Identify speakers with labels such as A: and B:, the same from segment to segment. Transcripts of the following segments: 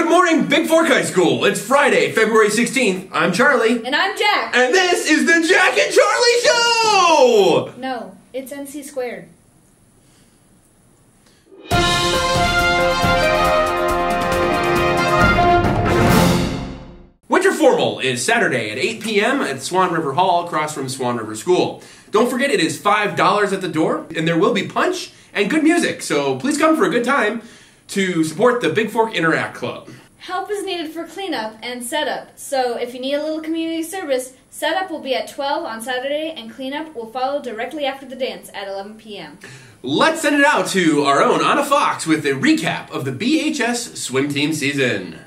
A: Good morning, Big Fork High School. It's Friday, February 16th. I'm Charlie.
B: And I'm Jack.
A: And this is the Jack and Charlie Show!
B: No, it's NC Squared.
A: Winter Formal is Saturday at 8 p.m. at Swan River Hall across from Swan River School. Don't forget it is $5 at the door, and there will be punch and good music, so please come for a good time to support the Big Fork Interact Club.
B: Help is needed for cleanup and setup, so if you need a little community service, setup will be at 12 on Saturday and cleanup will follow directly after the dance at 11 p.m.
A: Let's send it out to our own Anna Fox with a recap of the BHS swim team season.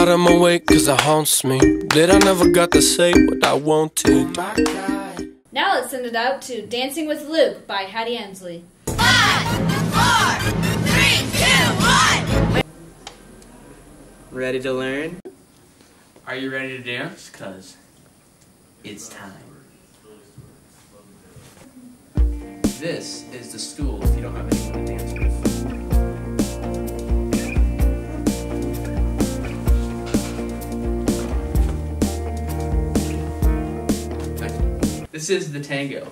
C: I'm awake cause it haunts me that I never got to say what I wanted.
B: Now let's send it out to Dancing with Luke by Hattie Ensley.
D: 5, 4, 3, 2, 1.
E: Ready to learn?
F: Are you ready to dance? Cause it's time. This is the school if you don't have anyone to dance with. This is the tango.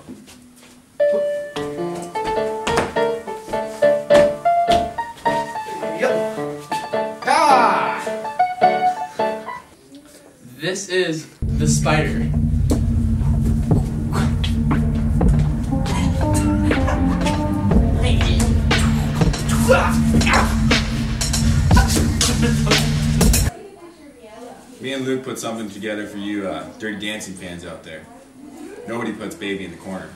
A: Ah!
F: This is the spider.
G: Me and Luke put something together for you Dirty Dancing fans out there. Nobody puts Baby in the corner.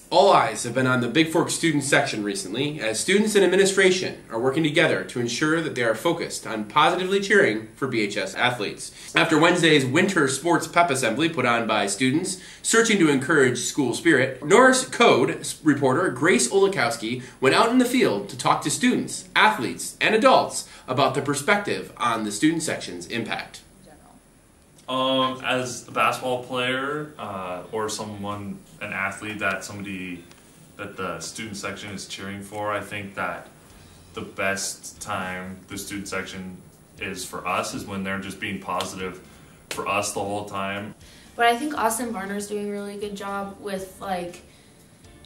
A: All eyes have been on the Big Fork student section recently, as students and administration are working together to ensure that they are focused on positively cheering for BHS athletes. After Wednesday's winter sports pep assembly put on by students searching to encourage school spirit, Norris Code reporter Grace Olikowski went out in the field to talk to students, athletes, and adults about the perspective on the student section's impact.
H: As a basketball player or an athlete that the student section is cheering for, I think that the best time the student section is for us is when they're just being positive for us the whole time.
I: But I think Austin Varner's doing a really good job with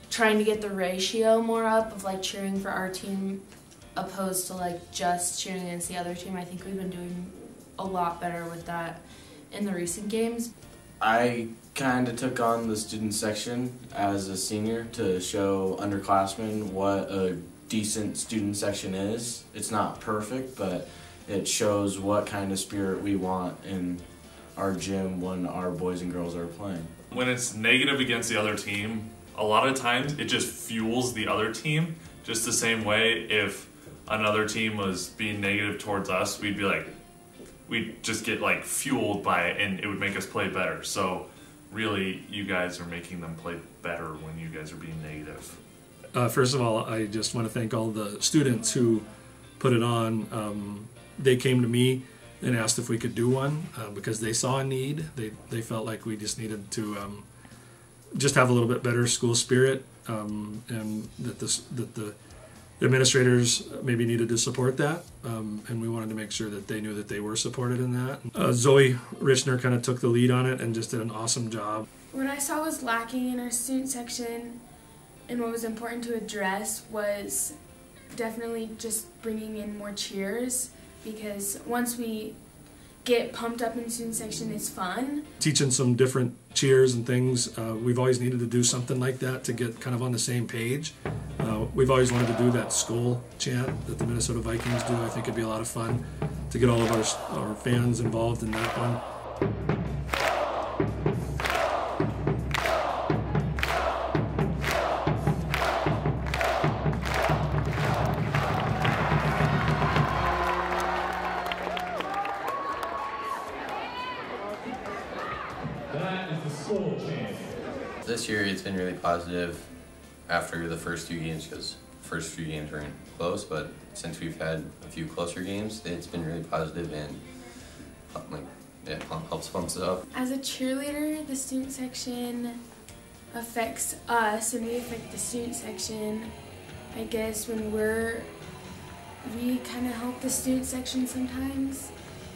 I: trying to get the ratio more up of cheering for our team opposed to just cheering against the other team. I think we've been doing a lot better with that in the recent games.
E: I kind of took on the student section as a senior to show underclassmen what a decent student section is. It's not perfect, but it shows what kind of spirit we want in our gym when our boys and girls are playing.
H: When it's negative against the other team, a lot of times it just fuels the other team. Just the same way if another team was being negative towards us, we'd just get fueled by it and it would make us play better. So really you guys are making them play better when you guys are being negative.
J: First of all, I just want to thank all the students who put it on. They came to me and asked if we could do one because they saw a need. They felt like we just needed to just have a little bit better school spirit, and that the administrators maybe needed to support that, and we wanted to make sure that they knew that they were supported in that. Zoe Richner kind of took the lead on it and just did an awesome job.
K: What I saw was lacking in our student section and what was important to address was definitely just bringing in more cheers, because once we get pumped up in student section is fun.
J: Teaching some different cheers and things. We've always needed to do something like that to get kind of on the same page. We've always wanted to do that skull chant that the Minnesota Vikings do. I think it'd be a lot of fun to get all of our fans involved in that one.
L: This year it's been really positive after the first few games because the first few games weren't close, but since we've had a few closer games, it's been really positive and it helps pump us up.
K: As a cheerleader, the student section affects us and we affect the student section. I guess when we kind of help the student section sometimes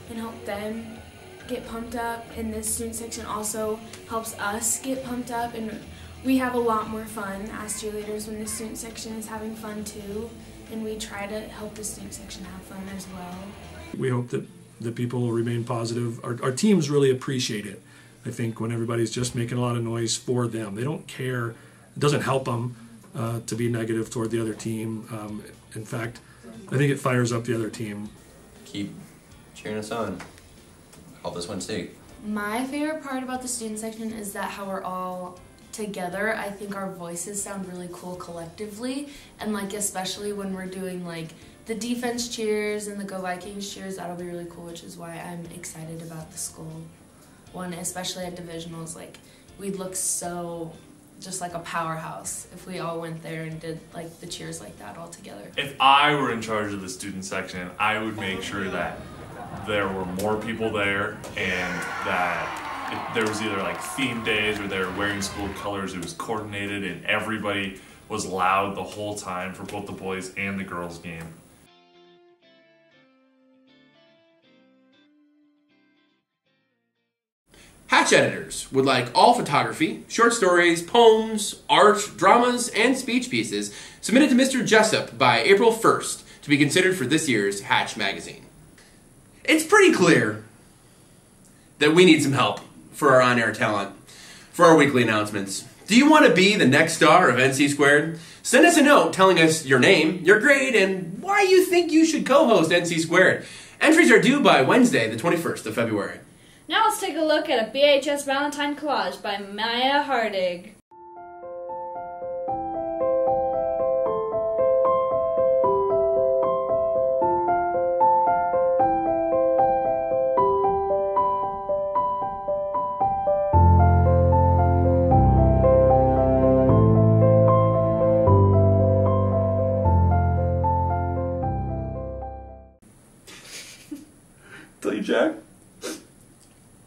K: and help them get pumped up, and the student section also helps us get pumped up, and we have a lot more fun as cheerleaders when the student section is having fun too, and we try to help the student section have fun as well.
J: We hope that the people will remain positive. Our teams really appreciate it. I think when everybody's just making a lot of noise for them, they don't care. It doesn't help them to be negative toward the other team. In fact, I think it fires up the other team.
L: Keep cheering us on. Help us win state.
I: My favorite part about the student section is that how we're all together. I think our voices sound really cool collectively, and like especially when we're doing like the defense cheers and the Go Vikings cheers, that'll be really cool, which is why I'm excited about the school one, especially at divisionals. Like we'd look so just like a powerhouse if we all went there and did like the cheers like that all together.
H: If I were in charge of the student section, I would make sure that there were more people there and that if there was either like theme days or they were wearing school colors, it was coordinated and everybody was loud the whole time for both the boys and the girls game.
A: Hatch editors would like all photography, short stories, poems, art, dramas, and speech pieces submitted to Mr. Jessup by April 1st to be considered for this year's Hatch magazine. It's pretty clear that we need some help for our on-air talent, for our weekly announcements. Do you want to be the next star of NC Squared? Send us a note telling us your name, your grade, and why you think you should co-host NC Squared. Entries are due by Wednesday, the 21st of February.
B: Now let's take a look at a BHS Valentine collage by Maya Hardig.
A: Tell you, Jack,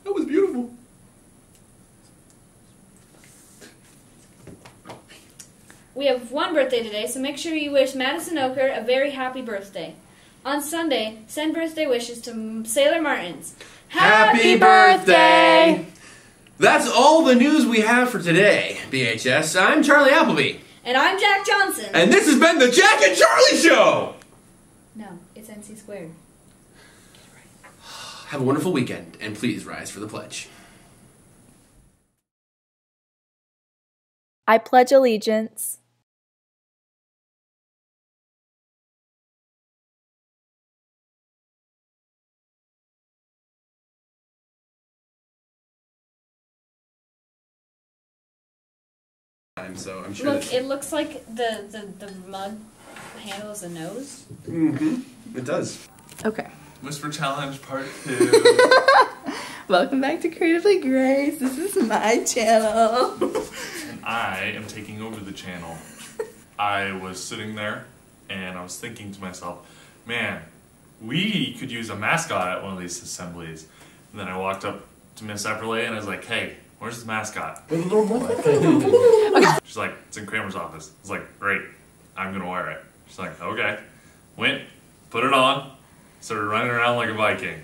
A: that was beautiful.
B: We have one birthday today, so make sure you wish Madison Oker a very happy birthday. On Sunday, send birthday wishes to Sailor Martins.
A: Happy birthday! That's all the news we have for today, BHS. I'm Charlie Appleby.
B: And I'm Jack Johnson.
A: And this has been the Jack and Charlie Show!
B: No, it's NC Squared.
A: Have a wonderful weekend, and please rise for the pledge.
M: I pledge allegiance
A: So I'm sure.
B: Look, it looks like the mug handles a nose.
A: Mm-hmm. It does.
M: Okay.
H: Whisper Challenge Part 2.
M: Welcome back to Creatively Grace. This is my channel.
H: And I am taking over the channel. I was sitting there and I was thinking to myself, man, we could use a mascot at one of these assemblies. And then I walked up to Miss Epperle and I was like, hey, where's the mascot?
A: With a little boy.
H: She's like, it's in Kramer's office. I was like, great, I'm gonna wear it. She's like, okay. Went, put it on, started running around like a Viking.